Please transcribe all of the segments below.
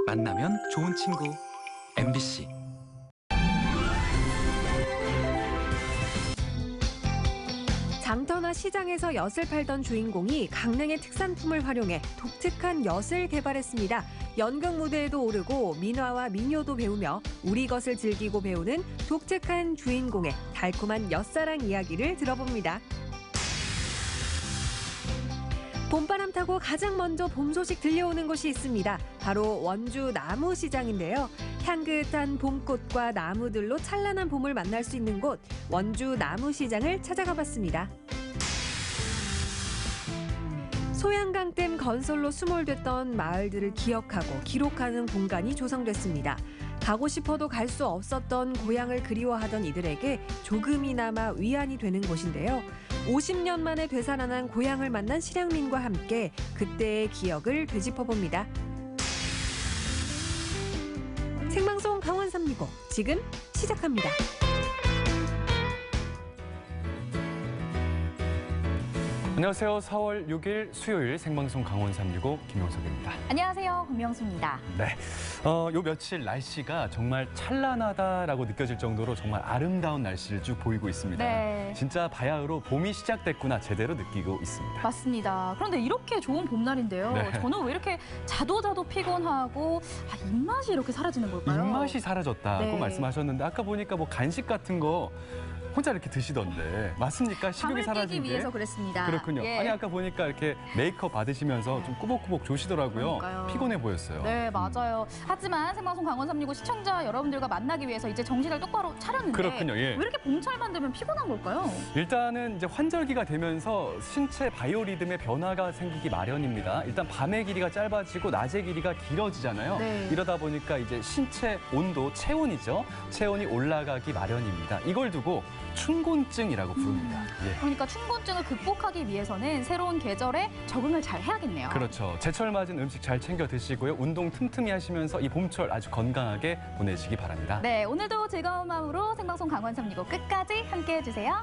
만나면 좋은 친구 MBC. 장터나 시장에서 엿을 팔던 주인공이 강릉의 특산품을 활용해 독특한 엿을 개발했습니다. 연극 무대에도 오르고 민화와 민요도 배우며 우리 것을 즐기고 배우는 독특한 주인공의 달콤한 엿사랑 이야기를 들어봅니다. 봄바람 타고 가장 먼저 봄 소식 들려오는 곳이 있습니다. 바로 원주 나무시장인데요. 향긋한 봄꽃과 나무들로 찬란한 봄을 만날 수 있는 곳 원주 나무시장을 찾아가 봤습니다. 소양강댐 건설로 수몰됐던 마을들을 기억하고 기록하는 공간이 조성됐습니다. 가고 싶어도 갈 수 없었던 고향을 그리워하던 이들에게 조금이나마 위안이 되는 곳인데요. 50년 만에 되살아난 고향을 만난 실향민과 함께 그때의 기억을 되짚어봅니다. 생방송 강원 365 지금 시작합니다. 안녕하세요. 4월 6일 수요일 생방송 강원 365 김영석입니다. 안녕하세요. 김명수입니다. 네, 요 며칠 날씨가 정말 찬란하다라고 느껴질 정도로 정말 아름다운 날씨를 쭉 보이고 있습니다. 네. 진짜 바야흐로 봄이 시작됐구나 제대로 느끼고 있습니다. 맞습니다. 그런데 이렇게 좋은 봄날인데요. 네. 저는 왜 이렇게 자도 피곤하고 입맛이 이렇게 사라지는 걸까요? 입맛이 사라졌다고 네. 말씀하셨는데 아까 보니까 뭐 간식 같은 거 혼자 이렇게 드시던데 맞습니까? 식욕이 밤을 사라진 깨기 게? 위해서 그랬습니다. 그렇군요. 예. 아니 아까 보니까 이렇게 메이크업 받으시면서 좀 꾸벅꾸벅 조시더라고요. 그러니까요. 피곤해 보였어요. 네, 맞아요. 하지만 생방송 강원 365 시청자 여러분들과 만나기 위해서 이제 정신을 똑바로 차렸는데 그렇군요. 예. 왜 이렇게 봄철만 되면 피곤한 걸까요? 일단은 이제 환절기가 되면서 신체 바이오리듬의 변화가 생기기 마련입니다. 일단 밤의 길이가 짧아지고 낮의 길이가 길어지잖아요. 네. 이러다 보니까 이제 신체 온도, 체온이죠. 체온이 올라가기 마련입니다. 이걸 두고 춘곤증이라고 부릅니다. 예. 그러니까 춘곤증을 극복하기 위해서는 새로운 계절에 적응을 잘 해야겠네요. 그렇죠. 제철 맞은 음식 잘 챙겨 드시고요. 운동 틈틈이 하시면서 이 봄철 아주 건강하게 보내시기 바랍니다. 네, 오늘도 즐거운 마음으로 생방송 강원 365 끝까지 함께해 주세요.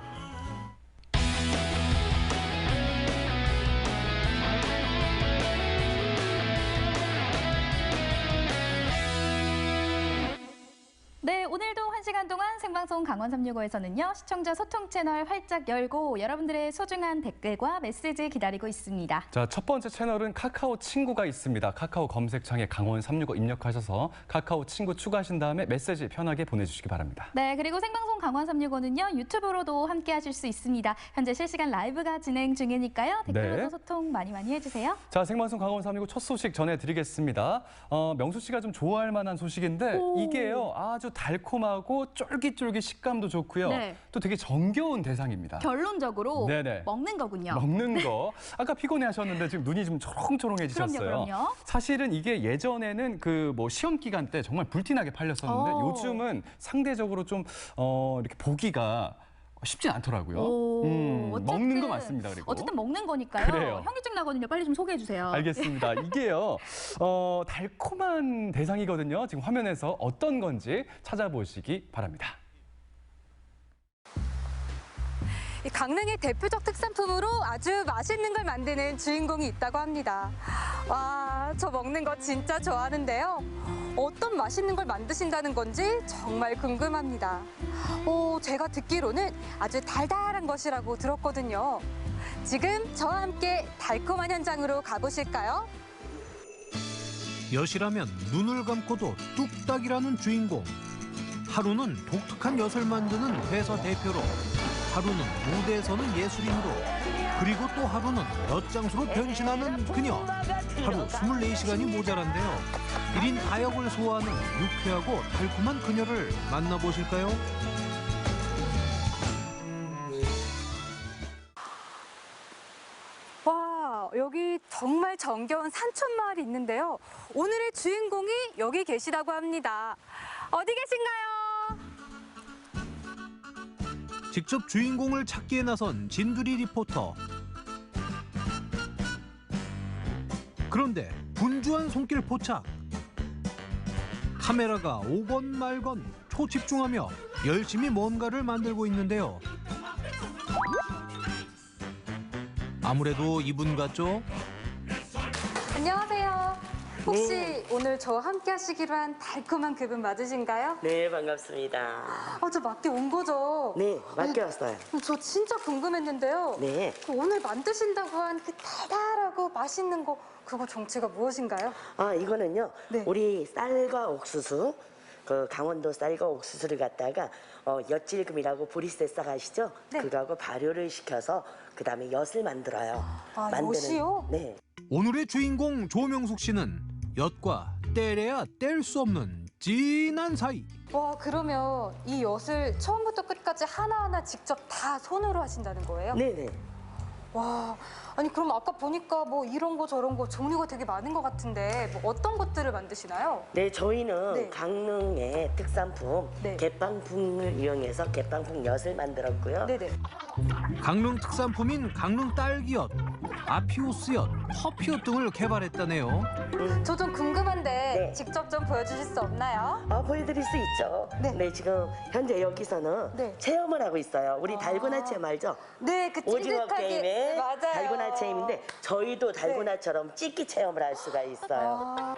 네, 오늘도 1시간 동안 생방송 강원 365에서는요. 시청자 소통 채널 활짝 열고 여러분들의 소중한 댓글과 메시지 기다리고 있습니다. 자, 첫 번째 채널은 카카오 친구가 있습니다. 카카오 검색창에 강원 365 입력하셔서 카카오 친구 추가하신 다음에 메시지 편하게 보내주시기 바랍니다. 네, 그리고 생방송 강원 365는요. 유튜브로도 함께 하실 수 있습니다. 현재 실시간 라이브가 진행 중이니까요. 댓글로도 네. 소통 많이 해주세요. 자, 생방송 강원 365 첫 소식 전해드리겠습니다. 명수 씨가 좀 좋아할 만한 소식인데 이게요. 아주 달콤하고 쫄깃쫄깃 식감도 좋고요. 네. 또 되게 정겨운 대상입니다. 결론적으로 네네. 먹는 거군요. 먹는 거. 아까 피곤해 하셨는데 지금 눈이 좀 초롱초롱해지셨어요. 그럼요. 사실은 이게 예전에는 그 뭐 시험 기간 때 정말 불티나게 팔렸었는데 요즘은 상대적으로 좀 이렇게 보기가 쉽진 않더라고요. 먹는 거 맞습니다. 그리고 어쨌든 먹는 거니까요. 그래요. 현기증 나거든요. 빨리 좀 소개해 주세요. 알겠습니다. 이게요, 달콤한 대상이거든요. 지금 화면에서 어떤 건지 찾아보시기 바랍니다. 이 강릉의 대표적 특산품으로 아주 맛있는 걸 만드는 주인공이 있다고 합니다. 와, 저 먹는 거 진짜 좋아하는데요. 어떤 맛있는 걸 만드신다는 건지 정말 궁금합니다. 제가 듣기로는 아주 달달한 것이라고 들었거든요. 지금 저와 함께 달콤한 현장으로 가보실까요? 엿이라면 눈을 감고도 뚝딱이라는 주인공. 하루는 독특한 엿을 만드는 회사 대표로, 하루는 무대에서는 예술인으로, 그리고 또 하루는 엿장수로 변신하는 그녀. 하루 24시간이 모자란데요. 1인 다역을 소화하는 유쾌하고 달콤한 그녀를 만나보실까요? 와, 여기 정말 정겨운 산촌마을이 있는데요. 오늘의 주인공이 여기 계시다고 합니다. 어디 계신가요? 직접 주인공을 찾기에 나선 진두리 리포터. 그런데 분주한 손길 포착. 카메라가 오건 말건 초집중하며 열심히 뭔가를 만들고 있는데요. 아무래도 이분 같죠? 안녕하세요. 혹시 오늘 저와 함께 하시기로 한 달콤한 그분 맞으신가요? 네, 반갑습니다. 저 맞게 온 거죠? 네, 맡겨왔어요. 저 진짜 궁금했는데요. 네. 그 오늘 만드신다고 한 그 달달하고 맛있는 거 그거 정체가 무엇인가요? 이거는요. 네. 우리 쌀과 옥수수, 그 강원도 쌀과 옥수수를 갖다가 엿질금이라고 보리새 싹 아시죠? 네. 그거하고 발효를 시켜서 그다음에 엿을 만들어요. 엿이요? 네. 오늘의 주인공 조명숙 씨는 엿과 떼래야 뗄 수 없는 진한 사이. 와, 그러면 이 엿을 처음부터 끝까지 하나하나 직접 다 손으로 하신다는 거예요? 네네. 와, 아니 그럼 아까 보니까 뭐 이런 거 저런 거 종류가 되게 많은 것 같은데 뭐 어떤 것들을 만드시나요? 네, 저희는 네. 강릉의 특산품 네. 갯방풍을 이용해서 갯방풍 엿을 만들었고요. 네네. 강릉 특산품인 강릉 딸기엿, 아피오스엿, 커피엿 등을 개발했다네요. 저 좀 궁금한데 네. 직접 좀 보여주실 수 없나요? 보여드릴 수 있죠. 네. 지금 현재 여기서는 네. 체험을 하고 있어요. 우리 달고나 체험 알죠? 네, 그 오징어 찐득하게. 게임의 맞아요. 달고나 체험인데 저희도 달고나처럼 찍기 체험을 할 수가 있어요. 아,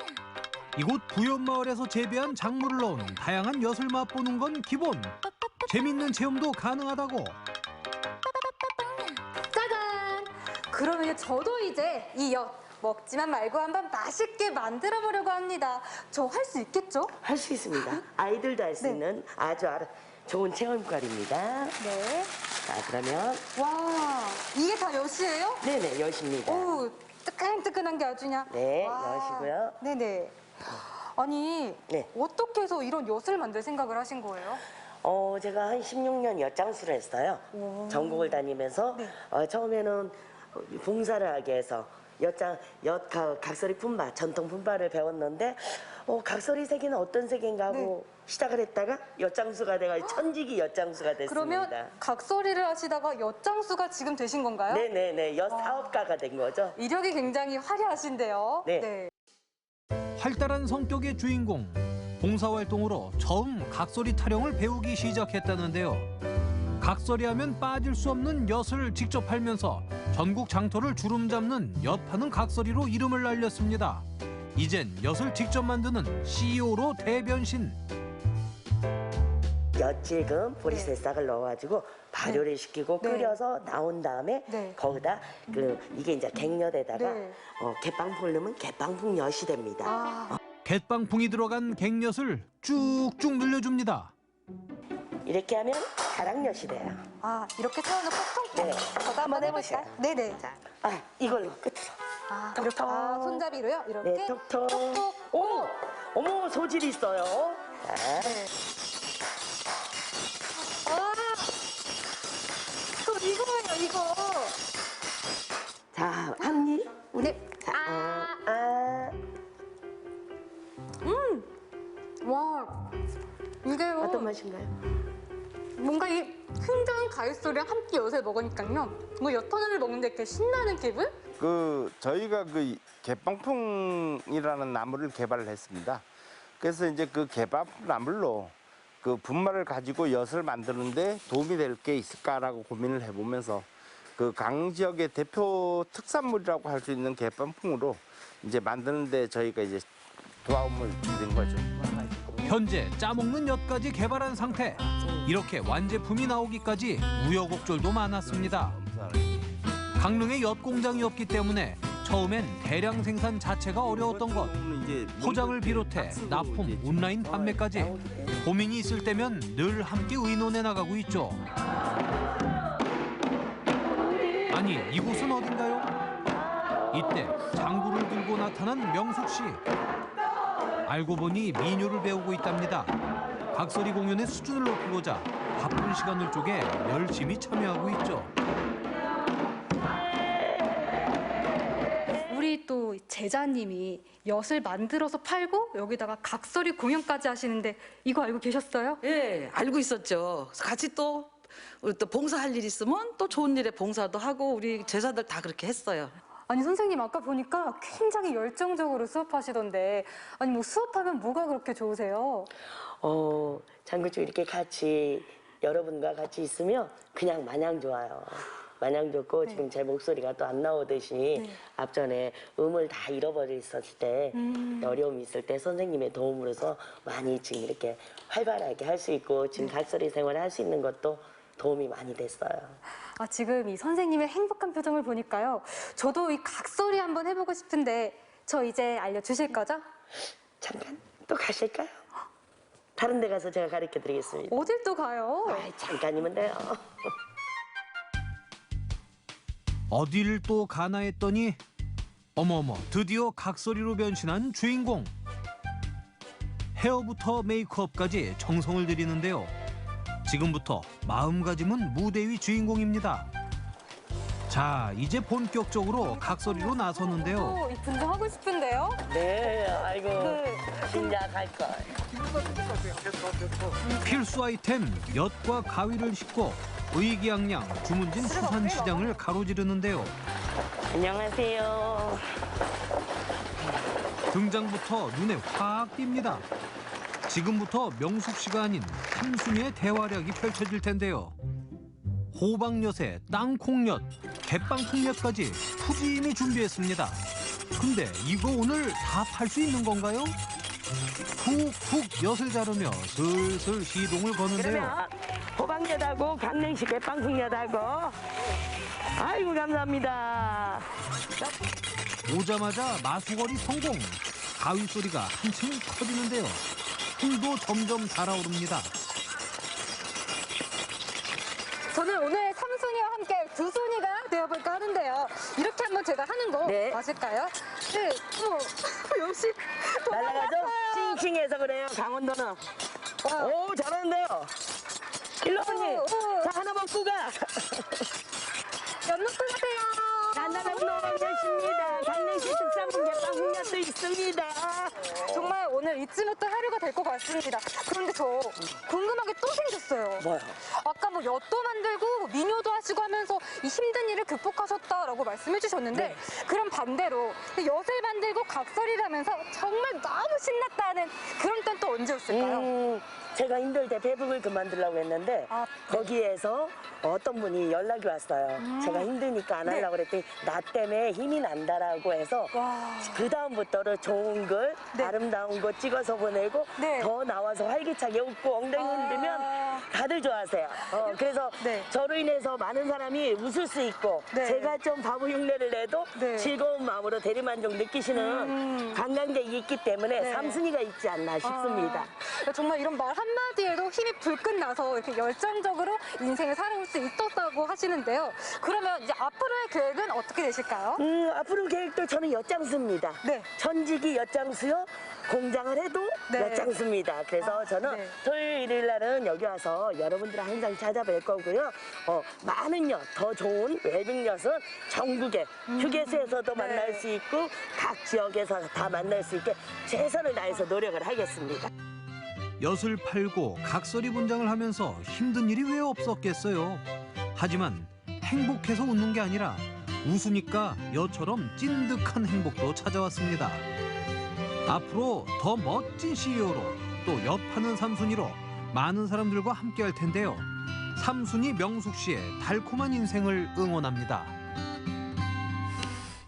이곳 부연마을에서 재배한 작물을 넣은 다양한 엿을 맛보는 건 기본. 재밌는 체험도 가능하다고. 짜잔! 그러면 저도 이제 이 엿 먹지만 말고 한번 맛있게 만들어 보려고 합니다. 저 할 수 있겠죠? 할 수 있습니다. 아이들도 할 수 네. 있는 아주 좋은 체험거리입니다. 네. 자, 그러면 와, 이게 다 엿이에요? 네네, 엿입니다. 오, 뜨끈뜨끈한 게 아주 그냥. 네, 와. 엿이고요. 네네. 아니, 네. 어떻게 해서 이런 엿을 만들 생각을 하신 거예요? 제가 한 16년 엿장수를 했어요. 전국을 다니면서 네. 처음에는 봉사를 하기 위해서 각설이 품바, 전통 품바를 배웠는데 각설이 세계는 어떤 세계인가 하고 시작을 했다가 엿장수가 돼가 천지기 엿장수가 됐습니다. 그러면 각설이를 하시다가 엿장수가 지금 되신 건가요? 네네네, 엿 사업가가 된 거죠. 이력이 굉장히 화려하신데요. 네. 활달한 성격의 주인공. 봉사활동으로 처음 각설이 타령을 배우기 시작했다는데요. 각설이 하면 빠질 수 없는 엿을 직접 팔면서 전국 장터를 주름잡는 엿 파는 각설이로 이름을 날렸습니다. 이젠 엿을 직접 만드는 CEO로 대변신. 엿질금 보리새 싹을 넣어가지고 발효를 시키고 네. 끓여서 나온 다음에 네. 거기다 이게 이제 갱엿에다가 네. 갯방풍을 넣으면 갯방풍 엿이 됩니다. 아, 갯방풍이 들어간 갱엿을 쭉쭉 늘려줍니다. 이렇게 하면 가랑엿이 돼요. 이렇게 세워놓고 통통. 네. 저도 한번 해볼까요? 네네. 자, 이걸로 끝으로. 이렇게 톡톡. 손잡이로요? 이렇게? 네, 톡톡. 톡톡. 어머, 소질이 있어요. 자, 네. 또 이거예요, 이거. 자, 한 입. 네. 자, 와, 이게요. 어떤 맛인가요? 뭔가 이 굉장한 가위소리랑 함께 엿을 먹으니까요. 뭐 엿 하나를 먹는데 이렇게 신나는 기분? 저희가 갯방풍이라는 나무를 개발을 했습니다. 그래서 이제 그 갯방풍 나물로 그 분말을 가지고 엿을 만드는데 도움이 될 게 있을까라고 고민을 해보면서 그 강릉 지역의 대표 특산물이라고 할 수 있는 갯방풍으로 이제 만드는데 저희가 이제 도움을 드린 거죠. 현재 짜먹는 엿까지 개발한 상태. 이렇게 완제품이 나오기까지 우여곡절도 많았습니다. 강릉에 엿 공장이 없기 때문에 처음엔 대량 생산 자체가 어려웠던 것. 포장을 비롯해 납품, 온라인 판매까지 고민이 있을 때면 늘 함께 의논해 나가고 있죠. 아니, 이곳은 어딘가요? 이때 장구를 들고 나타난 명숙 씨. 알고 보니 민요를 배우고 있답니다. 각설이 공연의 수준을 높이고자 바쁜 시간을 쪼개 열심히 참여하고 있죠. 우리 또 제자님이 엿을 만들어서 팔고 여기다가 각설이 공연까지 하시는데 이거 알고 계셨어요? 예, 알고 있었죠. 같이 또 우리 또 봉사할 일 있으면 또 좋은 일에 봉사도 하고 우리 제자들 다 그렇게 했어요. 아니 선생님 아까 보니까 굉장히 열정적으로 수업하시던데 아니 뭐 수업하면 뭐가 그렇게 좋으세요? 장구주 이렇게 같이 여러분과 같이 있으면 그냥 마냥 좋아요. 마냥 좋고 지금 제 목소리가 또 안 나오듯이 앞전에 음을 다 잃어버렸었을 때 어려움이 있을 때 선생님의 도움으로서 많이 지금 이렇게 활발하게 할 수 있고 지금 각설이 생활을 할 수 있는 것도 도움이 많이 됐어요. 지금 이 선생님의 행복한 표정을 보니까요. 저도 이 각설이 한번 해보고 싶은데 저 이제 알려주실 거죠? 잠깐 또 가실까요? 다른 데 가서 제가 가르쳐 드리겠습니다. 어딜 또 가요? 잠깐이면 돼요. 어딜 또 가나 했더니 어머머 드디어 각설이로 변신한 주인공. 헤어부터 메이크업까지 정성을 들이는데요. 지금부터 마음가짐은 무대 위 주인공입니다. 자, 이제 본격적으로 각설이로 나서는데요. 이 분장하고 싶은데요? 네, 아이고 신작할 걸. 필수 아이템 엿과 가위를 싣고 의기양양 주문진 수산시장을 가로지르는데요. 안녕하세요. 등장부터 눈에 확 띕니다. 지금부터 명숙 씨가 아닌 삼순이의 대활약이 펼쳐질 텐데요. 호박엿에 땅콩엿, 개빵콩엿까지 푸짐히 준비했습니다. 근데 이거 오늘 다 팔 수 있는 건가요? 푹푹 엿을 자르며 슬슬 시동을 거는데요. 그러면 호박엿하고 강냉시 개빵콩엿하고 아이고 감사합니다. 오자마자 마수거리 성공! 가위 소리가 한층 커지는데요. 풀도 점점 달아오릅니다. 저는 오늘 삼순이와 함께 두순이가 되어볼까 하는데요. 이렇게 한번 제가 하는 거 맞을까요? 네, 역시 날라가죠? 싱싱해서 그래요. 강원도는. 오 잘하는데요. 일로 언니. 자 하나 먹고 가. 연락도 하세요. 간단한 노릇입니다. 강릉시 특산품 개빵콩엿도 있습니다. 정말 오늘 잊지 못할 하루가 될 것 같습니다. 그런데 저 궁금한 게 또 생겼어요. 뭐요? 아까 뭐 엿도 만들고 민요도 하시고 하면서 이 힘든 일을 극복하셨다라고 말씀해 주셨는데 그럼 반대로 엿을 만들고 각설이를 하면서 정말 너무 신났다는 그런 때는 또 언제였을까요? 제가 힘들 때 배북을 그만두려고 했는데 거기에서 어떤 분이 연락이 왔어요. 제가 힘드니까 안 하려고 그랬더니 나 때문에 힘이 난다라고 해서 그 다음부터는 좋은 글, 아름다운 거 찍어서 보내고 더 나와서 활기차게 웃고 엉덩이 흔들면 다들 좋아하세요. 그래서 저로 인해서 많은 사람이 웃을 수 있고 제가 좀 바보 흉내를 내도 즐거운 마음으로 대리만족 느끼시는 관광객이 있기 때문에 삼순이가 있지 않나 싶습니다. 정말 이런 말 한마디에도 힘이 불끈 나서 이렇게 열정적으로 인생을 살아올 수 있었다고 하시는데요. 그러면 이제 앞으로의 계획은 어떻게 되실까요? 앞으로 계획도 저는 엿장수입니다. 전직이 엿장수요. 공장을 해도 엿장수입니다. 그래서 저는 토요일, 일요일 날은 여기 와서 여러분들 항상 찾아뵐 거고요. 많은 엿, 더 좋은 외국엿은 전국에 휴게소에서도 만날 수 있고 각 지역에서 다 만날 수 있게 최선을 다해서 노력을 하겠습니다. 엿을 팔고 각설이 분장을 하면서 힘든 일이 왜 없었겠어요. 하지만 행복해서 웃는 게 아니라 웃으니까 엿처럼 찐득한 행복도 찾아왔습니다. 앞으로 더 멋진 CEO로 또 엿 파는 삼순이로 많은 사람들과 함께 할 텐데요. 삼순이 명숙 씨의 달콤한 인생을 응원합니다.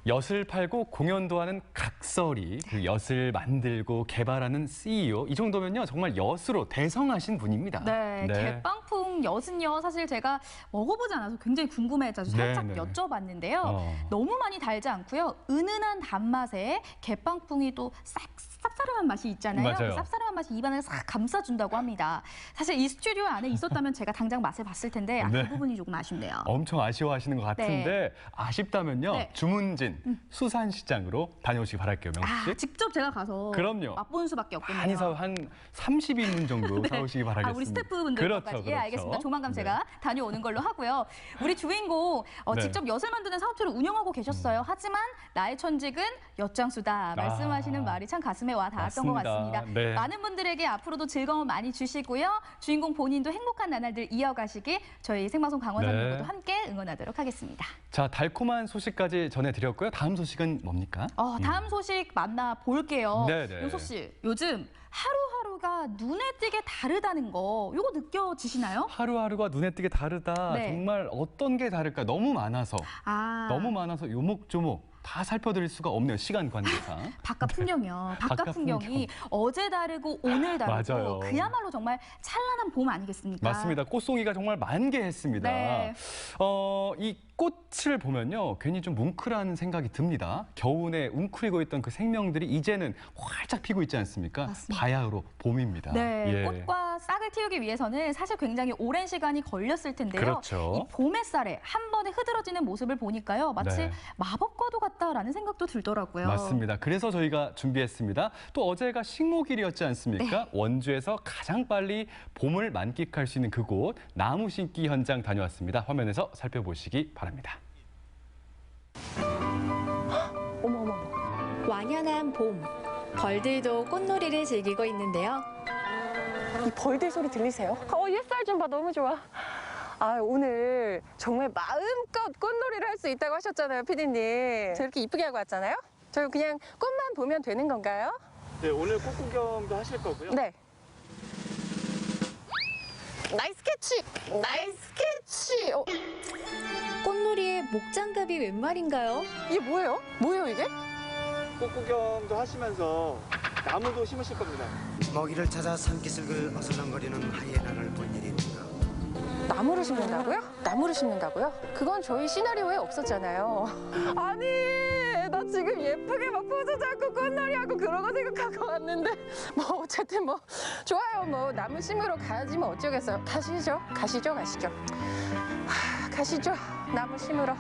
엿을 팔고 공연도 하는 각설이, 그 엿을 만들고 개발하는 CEO, 이 정도면요 정말 엿으로 대성하신 분입니다. 네, 개빵풍 엿은요 사실 제가 먹어보지 않아서 굉장히 궁금해서 살짝 여쭤봤는데요. 너무 많이 달지 않고요, 은은한 단맛에 개빵풍이 또 쌉싸름한 맛이 있잖아요. 그 쌉싸름한 맛이 입안을 싹 감싸준다고 합니다. 사실 이 스튜디오 안에 있었다면 제가 당장 맛을 봤을 텐데 그 부분이 조금 아쉽네요. 엄청 아쉬워하시는 것 같은데 아쉽다면요 주문진 수산시장으로 다녀오시기 바랄게요, 명숙 씨. 직접 제가 가서 맛보는 수밖에 없군요. 많이 한 30인분 정도 사오시기 바라겠습니다. 우리 스태프분들까지. 알겠습니다. 조만간 제가 다녀오는 걸로 하고요. 우리 주인공 직접 엿을 만드는 사업체를 운영하고 계셨어요. 하지만 나의 천직은 엿장수다 말씀하시는 말이 참 가슴에 와 닿았던 것 같습니다. 많은 분들에게 앞으로도 즐거움 많이 주시고요. 주인공 본인도 행복한 나날들 이어가시길 저희 생방송 강원 365도 함께 응원하도록 하겠습니다. 자, 달콤한 소식까지 전해드렸고요. 다음 소식은 뭡니까? 다음 소식 만나볼게요. 명숙 씨, 요즘 하루하루 하루하루가 눈에 띄게 다르다는 거, 이거 느껴지시나요? 하루하루가 눈에 띄게 다르다. 네. 정말 어떤 게 다를까? 너무 많아서 요목조목 다 살펴드릴 수가 없네요. 시간 관계상. 바깥 풍경이요. 바깥 풍경이 어제 다르고 오늘 다르고 맞아요. 그야말로 정말 찬란한 봄 아니겠습니까? 맞습니다. 꽃송이가 정말 만개했습니다. 네. 이 꽃을 보면요, 괜히 좀 뭉클한 생각이 듭니다. 겨우내 웅크리고 있던 그 생명들이 이제는 활짝 피고 있지 않습니까? 맞습니다. 바야흐로 봄입니다. 네, 예. 꽃과 싹을 틔우기 위해서는 사실 굉장히 오랜 시간이 걸렸을 텐데요. 그렇죠. 이 봄 햇살에 한 번에 흐드러지는 모습을 보니까요, 마치 네. 마법과도 같다라는 생각도 들더라고요. 맞습니다. 그래서 저희가 준비했습니다. 또 어제가 식목일이었지 않습니까? 네. 원주에서 가장 빨리 봄을 만끽할 수 있는 그곳 나무 심기 현장 다녀왔습니다. 화면에서 살펴보시기 바랍니다. 완연한 봄, 벌들도 꽃놀이를 즐기고 있는데요. 이 벌들 소리 들리세요? 햇살 좀 봐, 너무 좋아. 오늘 정말 마음껏 꽃놀이를 할 수 있다고 하셨잖아요, 피디님. 저렇게 이쁘게 하고 왔잖아요? 저 그냥 꽃만 보면 되는 건가요? 네, 오늘 꽃 구경도 하실 거고요. 네. 나이스 캐치! 나이스 캐치! 꽃놀이에 목장갑이 웬 말인가요? 이게 뭐예요? 뭐예요, 이게? 꽃 구경도 하시면서 나무도 심으실 겁니다. 먹이를 찾아 산기슭을 어슬렁거리는 하이에나를 본 일입니다. 나무를 심는다고요? 나무를 심는다고요? 그건 저희 시나리오에 없었잖아요. 아니, 나 지금 예쁘게 막 포즈 잡고 꽃놀이하고 그런 거 생각하고 왔는데 어쨌든 좋아요. 나무 심으러 가야지 어쩌겠어요. 가시죠. 가시죠. 나무 심으러.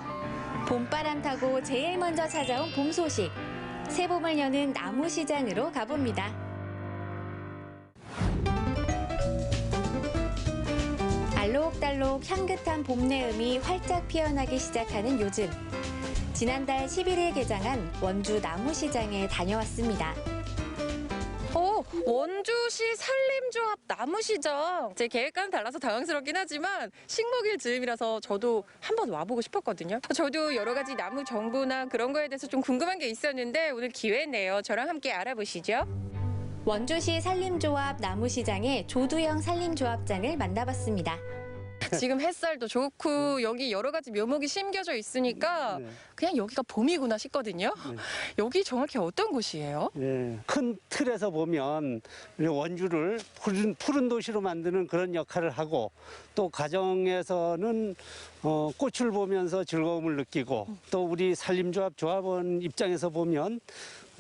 봄바람 타고 제일 먼저 찾아온 봄 소식. 새봄을 여는 나무 시장으로 가봅니다. 알록달록 향긋한 봄 내음이 활짝 피어나기 시작하는 요즘. 지난달 11일 개장한 원주 나무시장에 다녀왔습니다. 원주시 산림조합 나무시장. 제 계획과는 달라서 당황스럽긴 하지만 식목일 즈음이라서 저도 한번 와보고 싶었거든요. 저도 여러 가지 나무 정보나 그런 거에 대해서 좀 궁금한 게 있었는데 오늘 기회네요. 저랑 함께 알아보시죠. 원주시 산림조합 나무시장의 조두영 산림조합장을 만나봤습니다. 지금 햇살도 좋고 여기 여러 가지 묘목이 심겨져 있으니까 그냥 여기가 봄이구나 싶거든요. 여기 정확히 어떤 곳이에요? 큰 틀에서 보면 원주를 푸른 도시로 만드는 그런 역할을 하고 또 가정에서는 꽃을 보면서 즐거움을 느끼고 또 우리 산림조합 조합원 입장에서 보면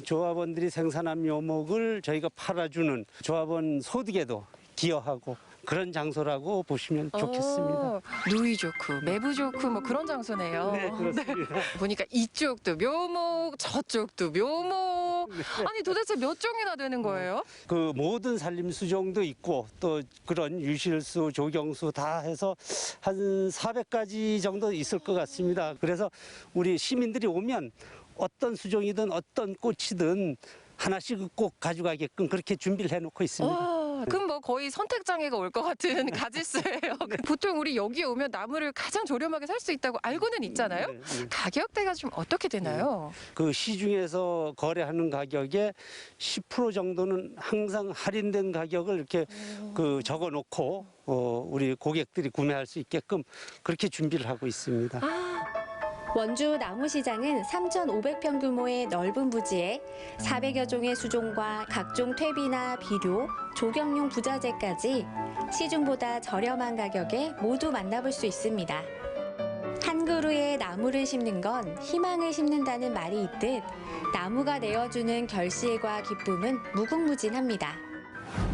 조합원들이 생산한 묘목을 저희가 팔아주는 조합원 소득에도 기여하고 그런 장소라고 보시면 좋겠습니다. 누이 좋고 매부 좋고 그런 장소네요. 네, 그렇습니다. 보니까 이쪽도 묘목, 저쪽도 묘목. 아니 도대체 몇 종이나 되는 거예요? 그 모든 산림수종도 있고 또 그런 유실수, 조경수 다 해서 한 400가지 정도 있을 것 같습니다. 그래서 우리 시민들이 오면 어떤 수종이든 어떤 꽃이든 하나씩 꼭 가져가게끔 그렇게 준비를 해놓고 있습니다. 그럼 거의 선택장애가 올 것 같은 가지수예요. 보통 우리 여기 오면 나무를 가장 저렴하게 살 수 있다고 알고는 있잖아요. 가격대가 좀 어떻게 되나요? 그 시중에서 거래하는 가격에 10% 정도는 항상 할인된 가격을 이렇게 적어놓고 우리 고객들이 구매할 수 있게끔 그렇게 준비를 하고 있습니다. 원주 나무시장은 3,500평 규모의 넓은 부지에 400여 종의 수종과 각종 퇴비나 비료, 조경용 부자재까지 시중보다 저렴한 가격에 모두 만나볼 수 있습니다. 한 그루에 나무를 심는 건 희망을 심는다는 말이 있듯 나무가 내어주는 결실과 기쁨은 무궁무진합니다.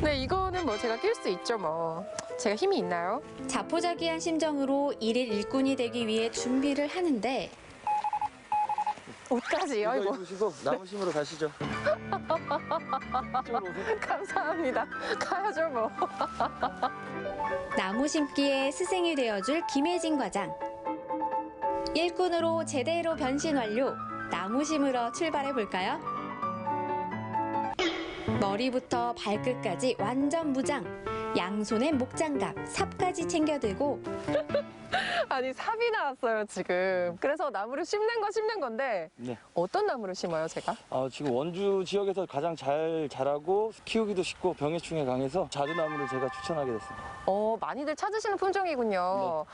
네, 이거는 제가 낄 수 있죠, 제가 힘이 있나요? 자포자기한 심정으로 일일 일꾼이 되기 위해 준비를 하는데 옷까지, 아이고. 입으시고 나무 심으러 가시죠. 감사합니다. 가야죠, 나무 심기에 스승이 되어줄 김혜진 과장. 일꾼으로 제대로 변신 완료. 나무 심으러 출발해 볼까요? 머리부터 발끝까지 완전 무장. 양손엔 목장갑, 삽까지 챙겨들고 아니 삽이 나왔어요 지금. 그래서 나무를 심는 건데 네. 어떤 나무를 심어요 제가? 지금 원주 지역에서 가장 잘 자라고 키우기도 쉽고 병해충에 강해서 자두나무를 제가 추천하게 됐습니다. 많이들 찾으시는 품종이군요.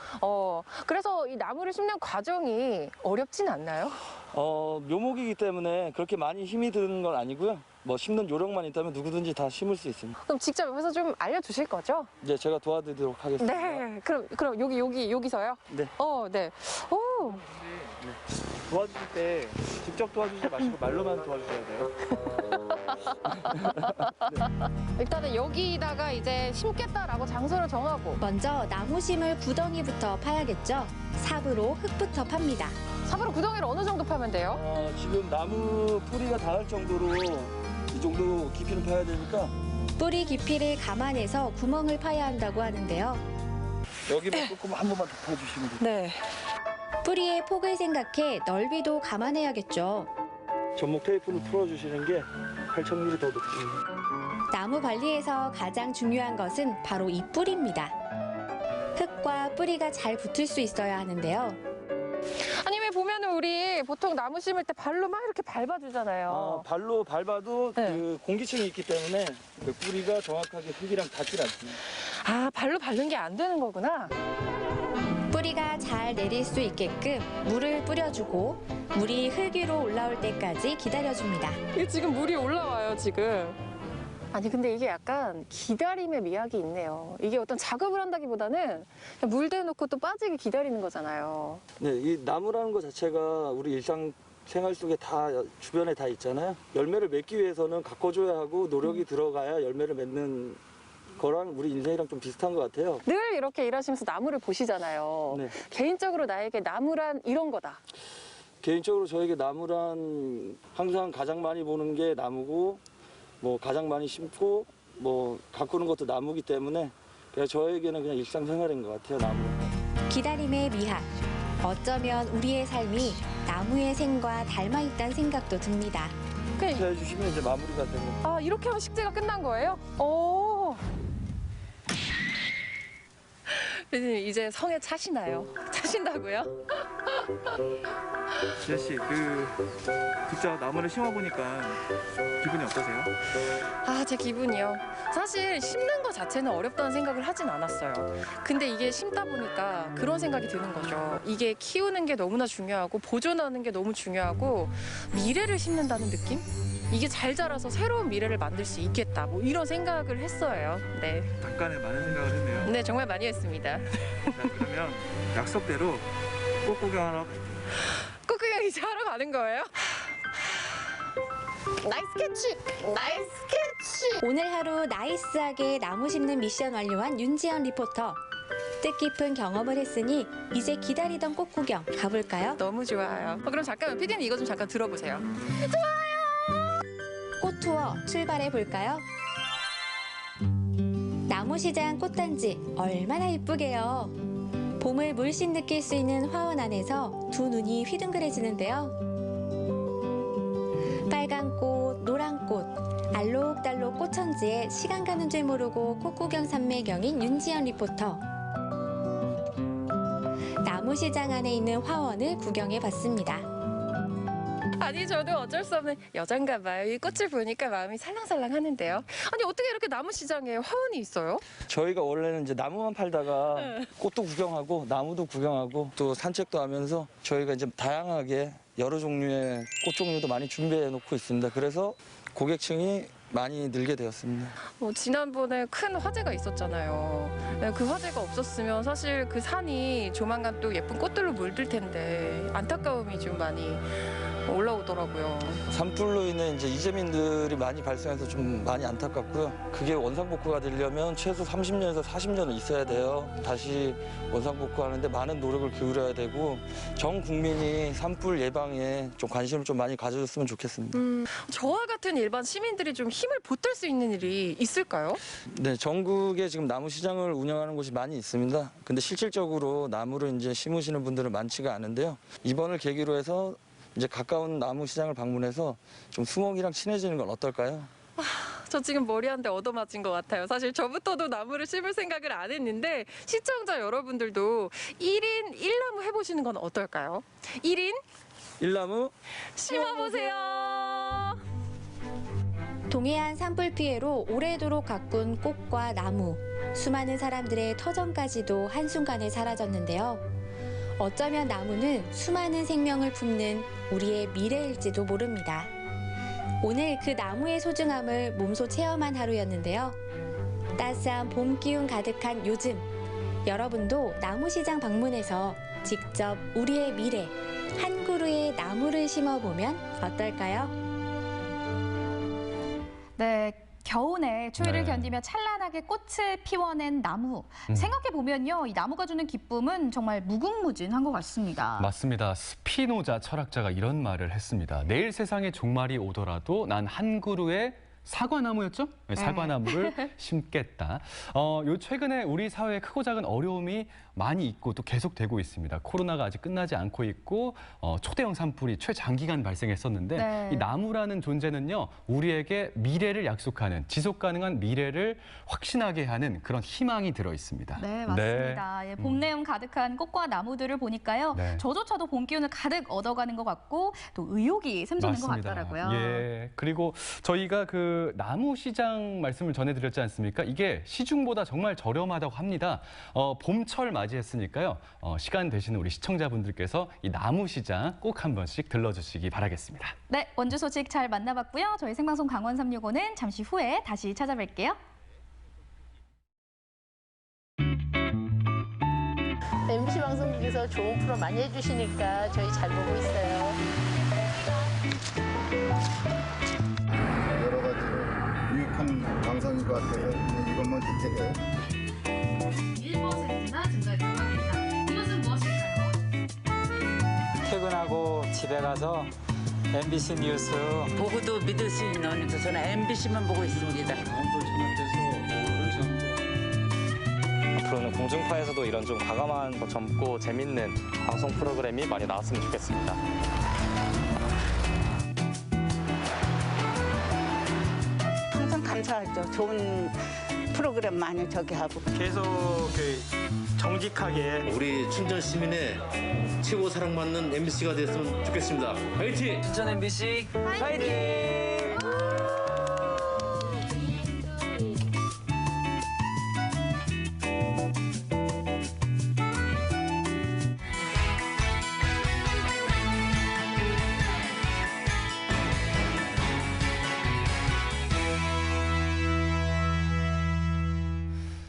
그래서 이 나무를 심는 과정이 어렵진 않나요? 묘목이기 때문에 그렇게 많이 힘이 드는 건 아니고요. 뭐 심는 요령만 있다면 누구든지 다 심을 수 있습니다. 그럼 직접 옆에서 좀 알려주실 거죠? 네, 제가 도와드리도록 하겠습니다. 네, 그럼 여기서요? 네. 네. 오. 도와주실 때 직접 도와주지 마시고 말로만 도와주셔야 돼요. 일단은 여기다가 이제 심겠다라고 장소를 정하고 먼저 나무 심을 구덩이부터 파야겠죠. 삽으로 흙부터 팝니다. 삽으로 구덩이를 어느 정도 파면 돼요? 지금 나무 뿌리가 닿을 정도로 이 정도 깊이는 파야 되니까 뿌리 깊이를 감안해서 구멍을 파야 한다고 하는데요. 여기만 조금 한 번만 더 파주시면 돼요. 네. 뿌리의 폭을 생각해 넓이도 감안해야겠죠. 전목 테이프를 풀어주시는 게 활착률이 더 높습니다. 나무 관리에서 가장 중요한 것은 바로 이 뿌리입니다. 흙과 뿌리가 잘 붙을 수 있어야 하는데요. 아니 왜 보면은 우리 보통 나무 심을 때 발로 막 이렇게 밟아주잖아요. 발로 밟아도 그 공기층이 있기 때문에 그 뿌리가 정확하게 흙이랑 닿질 않습니다. 발로 밟는 게 안 되는 거구나. 뿌리가 잘 내릴 수 있게끔 물을 뿌려주고 물이 흙 위로 올라올 때까지 기다려줍니다. 이게 지금 물이 올라와요 지금. 아니 근데 이게 약간 기다림의 미학이 있네요. 이게 어떤 작업을 한다기보다는 그냥 물 대놓고 또 빠지게 기다리는 거잖아요. 네, 이 나무라는 것 자체가 우리 일상 생활 속에 다 주변에 다 있잖아요. 열매를 맺기 위해서는 가꿔줘야 하고 노력이 들어가야 열매를 맺는 거랑 우리 인생이랑 좀 비슷한 것 같아요. 늘 이렇게 일하시면서 나무를 보시잖아요. 네. 개인적으로 나에게 나무란 이런 거다. 개인적으로 저에게 나무란 항상 가장 많이 보는 게 나무고 뭐 가장 많이 심고 뭐 가꾸는 것도 나무기 때문에 그냥 저에게는 그냥 일상생활인 것 같아요, 나무는. 기다림의 미학. 어쩌면 우리의 삶이 나무의 생과 닮아있다는 생각도 듭니다. 이렇게 해주시면 이제 마무리가 되는. 이렇게 하면 식재가 끝난 거예요? 오. 선생님 이제 성에 차시나요? 차신다고요? 지아 씨, 직접 나무를 심어보니까 기분이 어떠세요? 제 기분이요. 사실 심는 것 자체는 어렵다는 생각을 하진 않았어요. 근데 이게 심다 보니까 그런 생각이 드는 거죠. 이게 키우는 게 너무나 중요하고 보존하는 게 너무 중요하고 미래를 심는다는 느낌? 이게 잘 자라서 새로운 미래를 만들 수 있겠다. 뭐 이런 생각을 했어요. 네. 잠깐의 많은 생각을 했네요. 네, 정말 많이 했습니다. 자, 그러면 약속대로 꽃구경하러 꽃구경 이제 하러 가는 거예요? 나이스 캐치! 나이스 캐치! 오늘 하루 나이스하게 나무 심는 미션 완료한 윤지연 리포터. 뜻깊은 경험을 했으니 이제 기다리던 꽃구경 가볼까요? 너무 좋아요. 그럼 잠깐만 피디님 이거 좀 잠깐 들어보세요. 꽃투어 출발해볼까요? 나무시장 꽃단지 얼마나 이쁘게요. 봄을 물씬 느낄 수 있는 화원 안에서 두 눈이 휘둥그레지는데요. 빨간 꽃, 노란 꽃, 알록달록 꽃천지에 시간 가는 줄 모르고 꽃구경 삼매경인 윤지연 리포터. 나무시장 안에 있는 화원을 구경해봤습니다. 아니 저도 어쩔 수 없는 여잔가 봐요. 이 꽃을 보니까 마음이 살랑살랑 하는데요. 아니 어떻게 이렇게 나무시장에 화원이 있어요? 저희가 원래는 이제 나무만 팔다가 꽃도 구경하고 나무도 구경하고 또 산책도 하면서 저희가 이제 다양하게 여러 종류의 꽃 종류도 많이 준비해 놓고 있습니다. 그래서 고객층이 많이 늘게 되었습니다. 지난번에 큰 화재가 있었잖아요. 그 화재가 없었으면 사실 그 산이 조만간 또 예쁜 꽃들로 물들 텐데 안타까움이 좀 많이 올라오더라고요. 산불로 인해 이제 이재민들이 많이 발생해서 좀 많이 안타깝고요. 그게 원상복구가 되려면 최소 30년에서 40년은 있어야 돼요. 다시 원상복구하는데 많은 노력을 기울여야 되고 전 국민이 산불 예방에 좀 관심을 좀 많이 가져줬으면 좋겠습니다. 저와 같은 일반 시민들이 좀 힘을 보탤 수 있는 일이 있을까요? 네, 전국에 지금 나무 시장을 운영하는 곳이 많이 있습니다. 근데 실질적으로 나무를 이제 심으시는 분들은 많지가 않은데요. 이번을 계기로 해서 이제 가까운 나무 시장을 방문해서 좀 수목이랑 친해지는 건 어떨까요? 저 지금 머리 한 대 얻어맞은 것 같아요. 사실 저부터도 나무를 심을 생각을 안 했는데 시청자 여러분들도 1인 1나무 해보시는 건 어떨까요? 1인 1나무 심어보세요. 동해안 산불 피해로 오래도록 가꾼 꽃과 나무, 수많은 사람들의 터전까지도 한순간에 사라졌는데요. 어쩌면 나무는 수많은 생명을 품는 우리의 미래일지도 모릅니다. 오늘 그 나무의 소중함을 몸소 체험한 하루였는데요. 따스한 봄 기운 가득한 요즘, 여러분도 나무시장 방문해서 직접 우리의 미래, 한 그루의 나무를 심어보면 어떨까요? 네. 겨우내 추위를 네. 견디며 찬란하게 꽃을 피워낸 나무. 생각해보면요. 이 나무가 주는 기쁨은 정말 무궁무진한 것 같습니다. 맞습니다. 스피노자 철학자가 이런 말을 했습니다. 내일 세상에 종말이 오더라도 난 한 그루의 사과나무였죠? 네, 사과나무를 심겠다. 요 최근에 우리 사회에 크고 작은 어려움이 많이 있고 또 계속되고 있습니다. 코로나가 아직 끝나지 않고 있고 초대형 산불이 최장기간 발생했었는데 네. 이 나무라는 존재는요. 우리에게 미래를 약속하는 지속 가능한 미래를 확신하게 하는 그런 희망이 들어 있습니다. 네, 맞습니다. 예, 봄 내음 가득한 꽃과 나무들을 보니까요. 네. 저조차도 봄 기운을 가득 얻어가는 것 같고 또 의욕이 샘솟는 것 같더라고요. 예. 그리고 저희가 그 나무 시장 말씀을 전해드렸지 않습니까? 이게 시중보다 정말 저렴하다고 합니다. 봄철 맞이했으니까요. 시간 되시는 우리 시청자분들께서 이 나무 시장 꼭 한 번씩 들러주시기 바라겠습니다. 네, 원주 소식 잘 만나봤고요. 저희 생방송 강원 365는 잠시 후에 다시 찾아뵐게요. MBC 방송국에서 좋은 프로 많이 해주시니까 저희 잘 보고 있어요. 여러 가지 유익한 방송인 것 같아요. 이것만 대책에 1%나 증가했다고 합니다. 이것은 무엇일까요? 퇴근하고 집에 가서 MBC 뉴스 보고도 믿을 수 있는 저는 MBC만 보고 있습니다. 앞으로는 공중파에서도 이런 좀 과감한 젊고 재밌는 방송 프로그램이 많이 나왔으면 좋겠습니다. 항상 감사하죠. 좋은 프로그램 많이 하고. 계속 정직하게 우리 춘천 시민의 최고 사랑받는 MBC가 됐으면 좋겠습니다. 화이팅! 춘천 MBC 화이팅!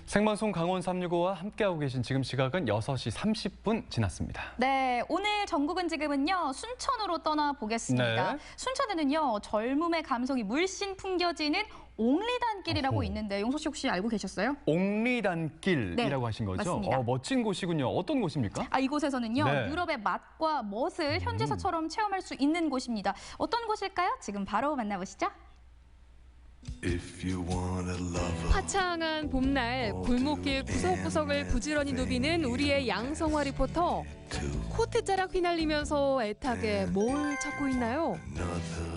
생방송 강원 365와 함께하고 계신 지금 시각은 6시 30분 지났습니다. 네, 오늘 전국은 지금은요 순천으로 떠나보겠습니다. 네. 순천에는요 젊음의 감성이 물씬 풍겨지는 옥리단길이라고 있는데 용석 씨 혹시 알고 계셨어요? 옥리단길이라고 네, 하신 거죠? 맞습니다. 멋진 곳이군요. 어떤 곳입니까? 이곳에서는요 네. 유럽의 맛과 멋을 현지에서처럼 체험할 수 있는 곳입니다. 어떤 곳일까요? 지금 바로 만나보시죠. 화창한 봄날 골목길 구석구석을 부지런히 누비는 우리의 양성화 리포터. 코트자락 휘날리면서 애타게 뭘 찾고 있나요?